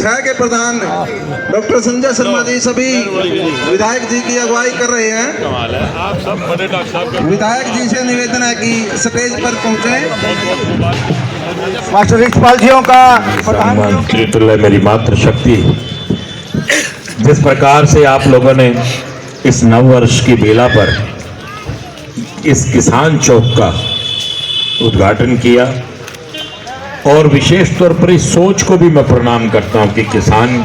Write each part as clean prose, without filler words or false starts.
6 के प्रधान डॉक्टर संजय शर्मा जी सभी विधायक जी की अगुवाई कर रहे हैं। आप सब बड़े डॉक्टर साहब विधायक जी से निवेदन है कि स्टेज पर पहुंचे। मास्टर रिक्तपाल जियों का प्रधान मेरी मातृशक्ति, जिस प्रकार से आप लोगों ने इस नववर्ष की बेला पर इस किसान चौक का उद्घाटन किया और विशेष तौर पर इस सोच को भी मैं प्रणाम करता हूं कि किसान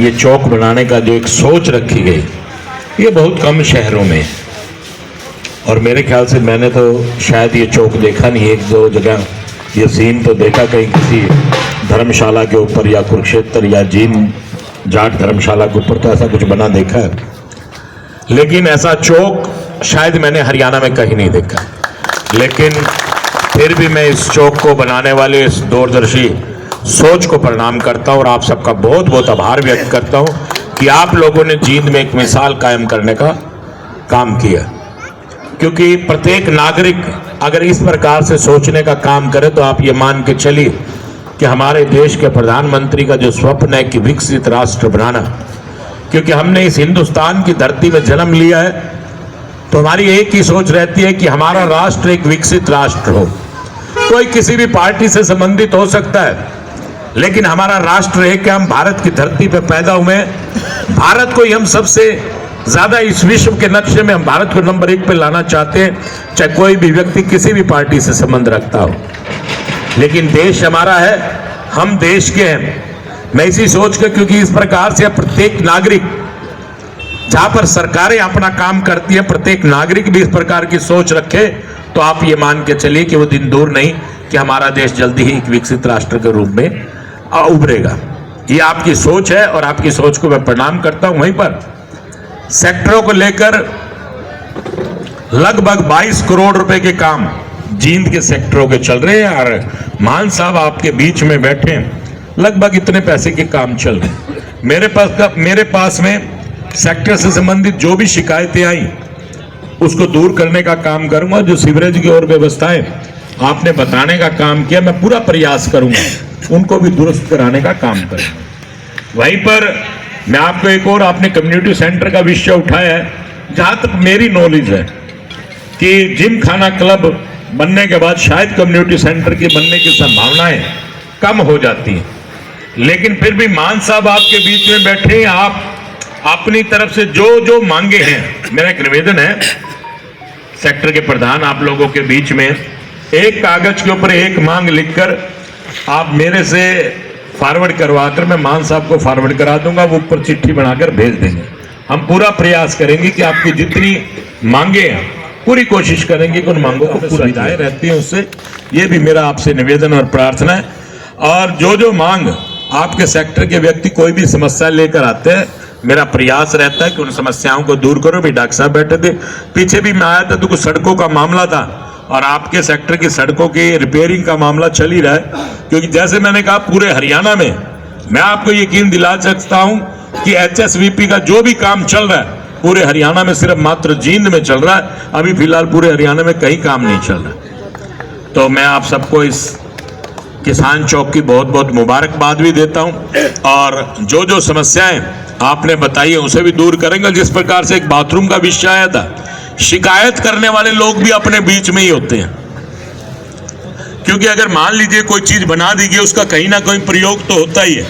ये चौक बनाने का जो एक सोच रखी गई, ये बहुत कम शहरों में, और मेरे ख्याल से मैंने तो शायद ये चौक देखा नहीं। एक दो जगह ये सीन तो देखा कहीं किसी धर्मशाला के ऊपर या कुरुक्षेत्र या जीन जाट धर्मशाला के ऊपर, तो ऐसा कुछ बना देखा है, लेकिन ऐसा चौक शायद मैंने हरियाणा में कहीं नहीं देखा। लेकिन फिर भी मैं इस चौक को बनाने वाले इस दूरदर्शी सोच को प्रणाम करता हूं और आप सबका बहुत बहुत आभार व्यक्त करता हूं कि आप लोगों ने जींद में एक मिसाल कायम करने का काम किया। क्योंकि प्रत्येक नागरिक अगर इस प्रकार से सोचने का काम करे तो आप ये मान के चलिए कि हमारे देश के प्रधानमंत्री का जो स्वप्न है कि विकसित राष्ट्र बनाना, क्योंकि हमने इस हिंदुस्तान की धरती में जन्म लिया है तो हमारी एक ही सोच रहती है कि हमारा राष्ट्र एक विकसित राष्ट्र हो। कोई किसी भी पार्टी से संबंधित हो सकता है, लेकिन हमारा राष्ट्र है कि हम भारत की धरती पर पैदा हुए हैं। भारत को ही हम सबसे ज्यादा इस विश्व के नक्शे में हम भारत को नंबर 1 पे लाना चाहते हैं, चाहे कोई भी व्यक्ति किसी भी पार्टी से संबंध रखता हो। लेकिन देश हमारा है, हम देश के हैं। मैं इसी सोच के, क्योंकि इस प्रकार से प्रत्येक नागरिक, जहां पर सरकारें अपना काम करती है, प्रत्येक नागरिक भी इस प्रकार की सोच रखे तो आप ये मान के चलिए कि वो दिन दूर नहीं कि हमारा देश जल्दी ही एक विकसित राष्ट्र के रूप में उभरेगा। ये आपकी सोच है और आपकी सोच को मैं प्रणाम करता हूं। वहीं पर सेक्टरों को लेकर लगभग 22 करोड़ रुपए के काम जींद के सेक्टरों के चल रहे हैं और मान साहब आपके बीच में बैठे हैं, लगभग इतने पैसे के काम चल रहे हैं। मेरे पास में सेक्टर से संबंधित जो भी शिकायतें आई उसको दूर करने का काम करूंगा। जो सीवरेज की और व्यवस्थाएं आपने बताने का काम किया, मैं पूरा प्रयास करूंगा उनको भी दुरुस्त कराने का काम करूंगा। वहीं पर मैं आपको एक और, आपने कम्युनिटी सेंटर का विषय उठाया है। जहां तक मेरी नॉलेज है कि जिम खाना क्लब बनने के बाद शायद कम्युनिटी सेंटर के बनने की संभावनाएं कम हो जाती हैं, लेकिन फिर भी मान साहब आपके बीच में बैठे हैं, आप अपनी तरफ से जो जो मांगे हैं, मेरा एक निवेदन है सेक्टर के प्रधान आप लोगों के बीच में, एक कागज के ऊपर एक मांग लिखकर आप मेरे से फॉरवर्ड करवाकर मैं मान साहब को फॉरवर्ड करा दूंगा, वो ऊपर चिट्ठी बनाकर भेज देंगे। हम पूरा प्रयास करेंगे कि आपकी जितनी मांगे हैं पूरी कोशिश करेंगे कि उन मांगों को सुविधाएं रहती हैं उससे। ये भी मेरा आपसे निवेदन और प्रार्थना है। और जो जो मांग आपके सेक्टर के व्यक्ति कोई भी समस्या लेकर आते हैं, मेरा प्रयास रहता है कि उन समस्याओं को दूर करो। भी डॉक्टर साहब बैठे थे, पीछे भी मैं आया था तो कुछ सड़कों का मामला था और आपके सेक्टर की सड़कों की रिपेयरिंग का मामला चल ही रहा है। क्योंकि जैसे मैंने कहा पूरे हरियाणा में मैं आपको यकीन दिला सकता हूं कि HSVP का जो भी काम चल रहा है पूरे हरियाणा में, सिर्फ मात्र जींद में चल रहा है। अभी फिलहाल पूरे हरियाणा में कहीं काम नहीं चल रहा। तो मैं आप सबको इस किसान चौक की बहुत बहुत मुबारकबाद भी देता हूं और जो जो समस्याएं आपने बताई है उसे भी दूर करेंगे। जिस प्रकार से एक बाथरूम का विषय आया था, शिकायत करने वाले लोग भी अपने बीच में ही होते हैं। क्योंकि अगर मान लीजिए कोई चीज बना दी गई, उसका कहीं ना कहीं प्रयोग तो होता ही है,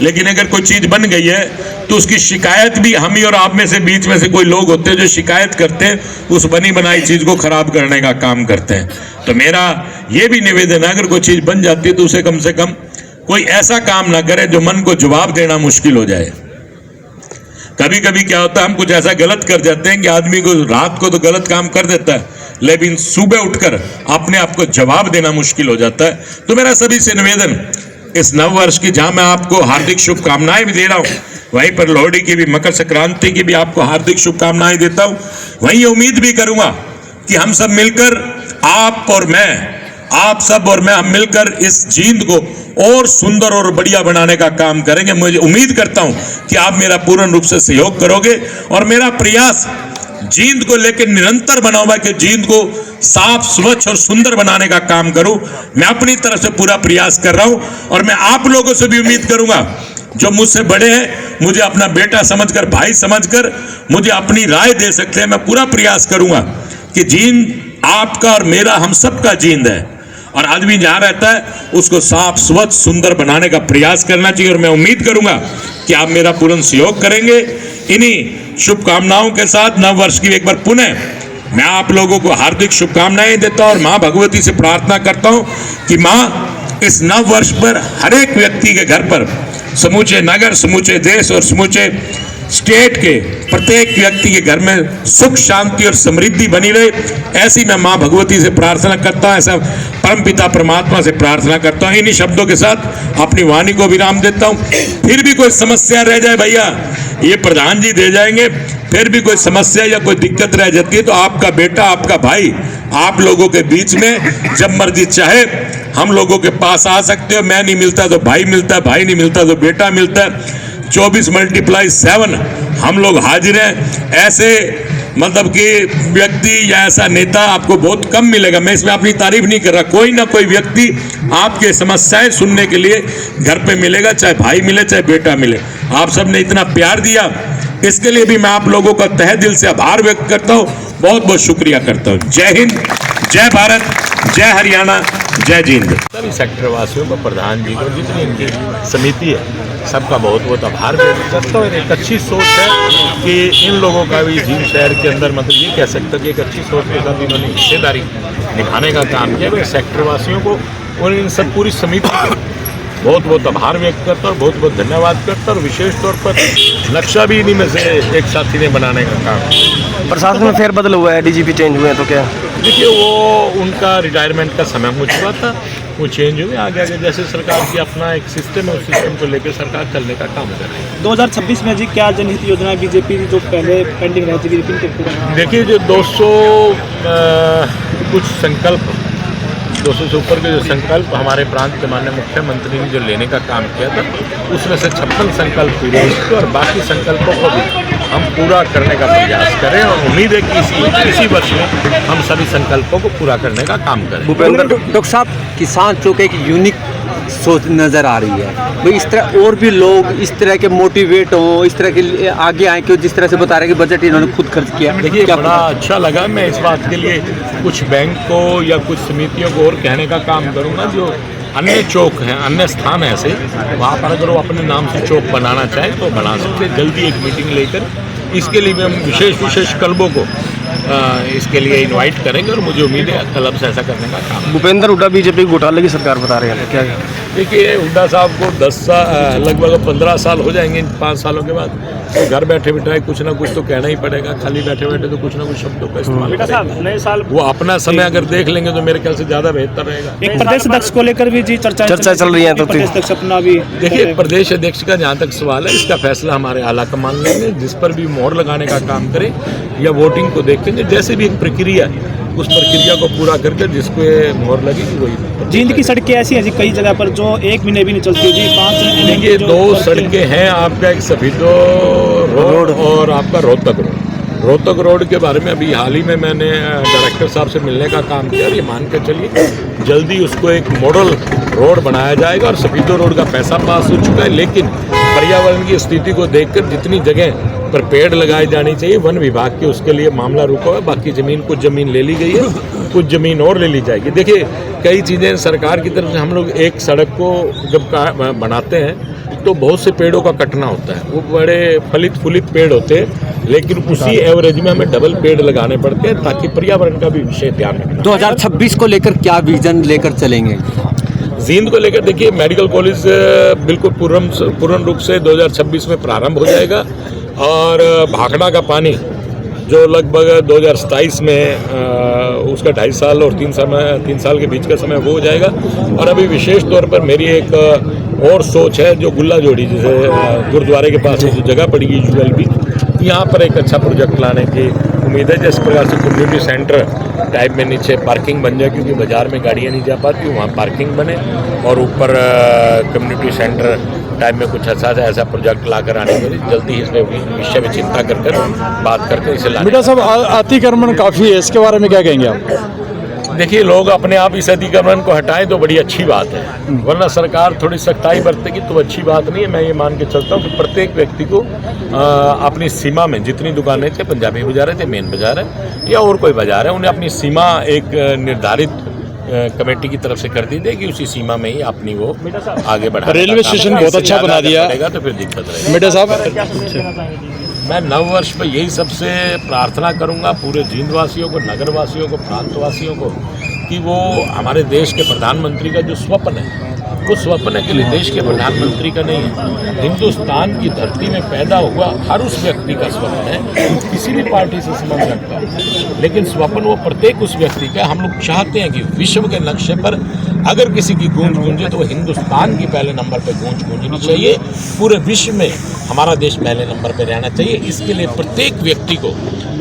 लेकिन अगर कोई चीज बन गई है तो उसकी शिकायत भी हम ही और आप में से बीच में से कोई लोग होते हैं जो शिकायत करते हैं, उस बनी बनाई चीज को खराब करने का काम करते हैं। तो मेरा ये भी निवेदन है, अगर कोई चीज बन जाती है तो उसे कम से कम कोई ऐसा काम ना करे जो मन को जवाब देना मुश्किल हो जाए। कभी कभी क्या होता है, हम कुछ ऐसा गलत कर जाते हैं कि आदमी को रात को तो गलत काम कर देता है, लेकिन सुबह उठकर अपने आप को जवाब देना मुश्किल हो जाता है। तो मेरा सभी से निवेदन इस नव वर्ष की, जहां मैं आपको हार्दिक शुभकामनाएं भी दे रहा हूं, वहीं पर लोहड़ी की भी, मकर संक्रांति की भी आपको हार्दिक शुभकामनाएं देता हूं। वहीं ये उम्मीद भी करूंगा कि हम सब मिलकर, आप और मैं, आप सब और मैं, हम मिलकर इस जींद को और सुंदर और बढ़िया बनाने का काम करेंगे। मुझे उम्मीद करता हूं कि आप मेरा पूर्ण रूप से सहयोग करोगे और मेरा प्रयास जींद को लेकर निरंतर बना हुआ कि जींद को साफ, स्वच्छ और सुंदर बनाने का काम करूं। मैं अपनी तरफ से पूरा प्रयास कर रहा हूं और मैं आप लोगों से भी उम्मीद करूंगा जो मुझसे बड़े हैं मुझे अपना बेटा समझकर, भाई समझकर मुझे अपनी राय दे सकते हैं। मैं पूरा प्रयास करूंगा कि जींद आपका और मेरा, हम सबका जींद है, और आदमी जहां रहता है उसको साफ स्वच्छ सुंदर बनाने का प्रयास करना चाहिए। और मैं उम्मीद करूंगा कि आप मेरा पूर्ण सहयोग करेंगे। इन्हीं शुभकामनाओं के साथ नव वर्ष की एक बार पुनः मैं आप लोगों को हार्दिक शुभकामनाएं देता हूं और मां भगवती से प्रार्थना करता हूं कि मां इस नव वर्ष पर हर एक व्यक्ति के घर पर, समूचे नगर, समूचे देश और समूचे स्टेट के प्रत्येक व्यक्ति के घर में सुख शांति और समृद्धि बनी रहे, ऐसी मैं मां भगवती से प्रार्थना करता हूं, ऐसा परमपिता परमात्मा से प्रार्थना करता हूं। इन्हीं शब्दों के साथ अपनी वाणी को विराम देता हूं। फिर भी कोई समस्या रह जाए भैया, ये प्रधान जी दे जाएंगे। फिर भी कोई समस्या या कोई दिक्कत रह जाती है तो आपका बेटा, आपका भाई आप लोगों के बीच में जब मर्जी चाहे हम लोगों के पास आ सकते हो। मैं नहीं मिलता तो भाई मिलता है, भाई नहीं मिलता तो बेटा मिलता है। 24x7 हम लोग हाजिर हैं। ऐसे मतलब कि व्यक्ति या ऐसा नेता आपको बहुत कम मिलेगा। मैं इसमें अपनी तारीफ नहीं कर रहा, कोई ना कोई व्यक्ति आपके समस्याएं सुनने के लिए घर पे मिलेगा, चाहे भाई मिले चाहे बेटा मिले। आप सब ने इतना प्यार दिया, इसके लिए भी मैं आप लोगों का तहे दिल से आभार व्यक्त करता हूँ, बहुत बहुत शुक्रिया करता हूँ। जय हिंद, जय भारत, जय हरियाणा, जय जींद। सभी सेक्टर वासियों को, प्रधान जी को, जितनी इनकी समिति है, सबका बहुत बहुत आभार व्यक्त करता हूँ। एक अच्छी सोच है कि इन लोगों का भी जींद शहर के अंदर, मतलब ये कह सकते हैं कि एक अच्छी सोच के साथ इन्होंने हिस्सेदारी निभाने का काम किया। मैं सेक्टर वासियों को और इन सब पूरी समिति को बहुत बहुत आभार व्यक्त करता हूँ, बहुत बहुत धन्यवाद करता हूँ। और विशेष तौर पर नक्शा भी इन्हीं में से एक साथी ने बनाने का काम। प्रशासन में फेरबदल हुआ है, डीजीपी चेंज हुए हैं, तो क्या देखिए वो उनका रिटायरमेंट का समय हो चुका था, वो चेंज हुए। आगे आगे जैसे सरकार की अपना एक सिस्टम है, उस सिस्टम को लेकर सरकार चलने का काम कर रही है। 2026 में जी क्या जनहित योजना बीजेपी जो पहले पेंडिंग रहती थी देखिए जो 200 कुछ संकल्प, 200 से ऊपर के जो संकल्प हमारे प्रांत के माननीय मुख्यमंत्री ने जो लेने का काम किया था, उसमें से 56 संकल्प पूरे हुए और बाकी संकल्पों को भी हम पूरा करने का प्रयास करें। और उम्मीद है कि इसी वर्ष में हम सभी संकल्पों को पूरा करने का काम करें। भूपेंद्र डॉक्टर साहब, किसान चौक एक यूनिक सोच नज़र आ रही है भाई, इस तरह और भी लोग इस तरह के मोटिवेट हों, इस तरह के आगे आए, क्यों जिस तरह से बता रहे हैं कि बजट इन्होंने खुद खर्च किया। देखिए बड़ा अच्छा लगा। मैं इस बात के लिए कुछ बैंक को या कुछ समितियों को और कहने का काम करूँगा, जो अन्य चौक हैं, अन्य स्थान ऐसे, वहाँ पर अगर वो अपने नाम से चौक बनाना चाहें तो बना सकते हैं। जल्दी एक मीटिंग लेकर इसके लिए भी हम विशेष क्लबों को इसके लिए इनवाइट करेंगे और मुझे उम्मीद है क्लब से ऐसा करने का काम। भूपेंद्र हुड्डा बीजेपी घोटाले की सरकार बता रहे हैं, क्या देखिए हुड्डा साहब को 10 साल, लगभग 15 साल हो जाएंगे इन 5 सालों के बाद। तो घर बैठे बिठाए कुछ ना कुछ तो कहना ही पड़ेगा, खाली बैठे बैठे तो कुछ ना कुछ शब्दों का इस्तेमाल करेंगे। नए साल वो अपना समय अगर देख लेंगे तो मेरे ख्याल से ज़्यादा बेहतर रहेगा। एक प्रदेश अध्यक्ष को लेकर भी जी चर्चा चल रही है, तो प्रदेश अध्यक्ष अपना भी देखिए प्रदेश अध्यक्ष का जहाँ तक सवाल है, इसका फैसला हमारे आला कमान लेंगे, जिस पर भी मोहर लगाने का काम करें या वोटिंग को देखेंगे। जैसे भी एक प्रक्रिया उस प्रक्रिया को पूरा करके जिसको मोहर लगेगी वही। जींद की सड़कें ऐसी हैं जी कई जगह पर जो एक महीने भी नहीं चलती जी। 5 देखिए 2 सड़कें हैं आपका, एक सफीदो रोड और आपका रोहतक रोड के बारे में अभी हाल ही में मैंने डायरेक्टर साहब से मिलने का काम किया। ये मान के चलिए जल्दी उसको एक मॉडल रोड बनाया जाएगा। और सफीदो रोड का पैसा पास हो चुका है, लेकिन पर्यावरण की स्थिति को देखकर जितनी जगह पर पेड़ लगाए जानी चाहिए, वन विभाग के उसके लिए मामला रुका है। बाकी कुछ ज़मीन ले ली गई है, कुछ ज़मीन और ले ली जाएगी। देखिए कई चीज़ें सरकार की तरफ से, हम लोग एक सड़क को जब बनाते हैं तो बहुत से पेड़ों का कटना होता है, वो बड़े फलित फूलित पेड़ होते हैं, लेकिन उसी एवरेज में हमें डबल पेड़ लगाने पड़ते हैं ताकि पर्यावरण का भी विषय ध्यान रखें। 2026 को लेकर क्या विजन लेकर चलेंगे? जींद को लेकर देखिए मेडिकल कॉलेज बिल्कुल पूर्ण रूप से 2026 में प्रारंभ हो जाएगा। और भाखड़ा का पानी जो लगभग 2027 में उसका 2.5 साल और 3 साल के बीच का समय वो हो जाएगा। और अभी विशेष तौर पर मेरी एक और सोच है, जो गुल्ला जोड़ी जैसे गुरुद्वारे के पास जो जगह पड़ेगी ULB, यहाँ पर एक अच्छा प्रोजेक्ट लाने की उम्मीद है। जिस प्रकार से कम्युनिटी सेंटर टाइप में नीचे पार्किंग बन जाए, क्योंकि बाज़ार में गाड़ियाँ नहीं जा पाती, वहाँ पार्किंग बने और ऊपर कम्युनिटी सेंटर टाइप में कुछ अच्छा ऐसा प्रोजेक्ट ला कर आने के लिए जल्दी इसमें विषय में चिंता कर बात करके इसे लाने। बेटा साहब, अतिक्रमण काफ़ी है, इसके बारे में क्या कहेंगे आप? देखिए, लोग अपने आप इस अतिक्रमण को हटाएं तो बड़ी अच्छी बात है, वरना सरकार थोड़ी सख्ताई बरतेगी तो अच्छी बात नहीं है। मैं ये मान के चलता हूँ कि प्रत्येक व्यक्ति को अपनी सीमा में, जितनी दुकानें थे, पंजाबी बाजार है, मेन बाजार है या और कोई बाजार है, उन्हें अपनी सीमा एक निर्धारित कमेटी की तरफ से कर दी थी कि उसी सीमा में ही अपनी वो आगे बढ़ा। रेलवे स्टेशन बहुत अच्छा बना दिया तो फिर दिक्कत रहेगी। मेडा साहब, मैं नव वर्ष पर यही सबसे प्रार्थना करूंगा पूरे जींदवासियों को, नगरवासियों को, प्रांतवासियों को, कि वो हमारे देश के प्रधानमंत्री का जो स्वप्न है, वो स्वप्न के लिए देश के प्रधानमंत्री का नहीं है, हिंदुस्तान की धरती में पैदा हुआ हर उस व्यक्ति का स्वप्न है, किसी भी पार्टी से संबंध रखता है, लेकिन स्वप्न वो प्रत्येक उस व्यक्ति का। हम लोग चाहते हैं कि विश्व के नक्शे पर अगर किसी की गूंज गूंजे तो वो हिंदुस्तान की पहले नंबर पर गूंज गूंजनी चाहिए, पूरे विश्व में हमारा देश पहले नंबर पर रहना चाहिए। इसके लिए प्रत्येक व्यक्ति को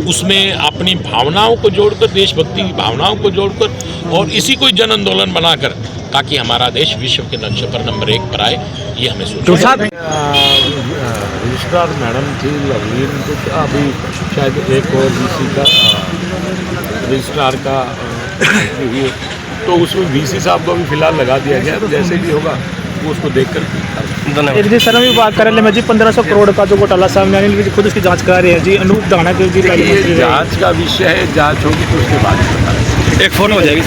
उसमें अपनी भावनाओं को जोड़कर, देशभक्ति की भावनाओं को जोड़कर और इसी को जन आंदोलन बनाकर, ताकि हमारा देश विश्व के नक्शे पर नंबर 1 पर आए, ये हमें सोचना है। रजिस्ट्रार मैडम थी लवलीन, तो अभी शायद एक और वीसी का रजिस्ट्रार का तो उसमें वीसी साहब को भी फिलहाल लगा दिया गया, तो जैसे भी होगा वो उसको देख कर। एक जी श्रम विभाग कार्यालय में जी 1500 करोड़ का जो घोटाला सामने आने लगी, खुद उसकी जांच करा रहे हैं जी। अनूप दाना के जी ये जांच का विषय है, जांच होगी तो उसके बाद एक फोन हो जाएगी।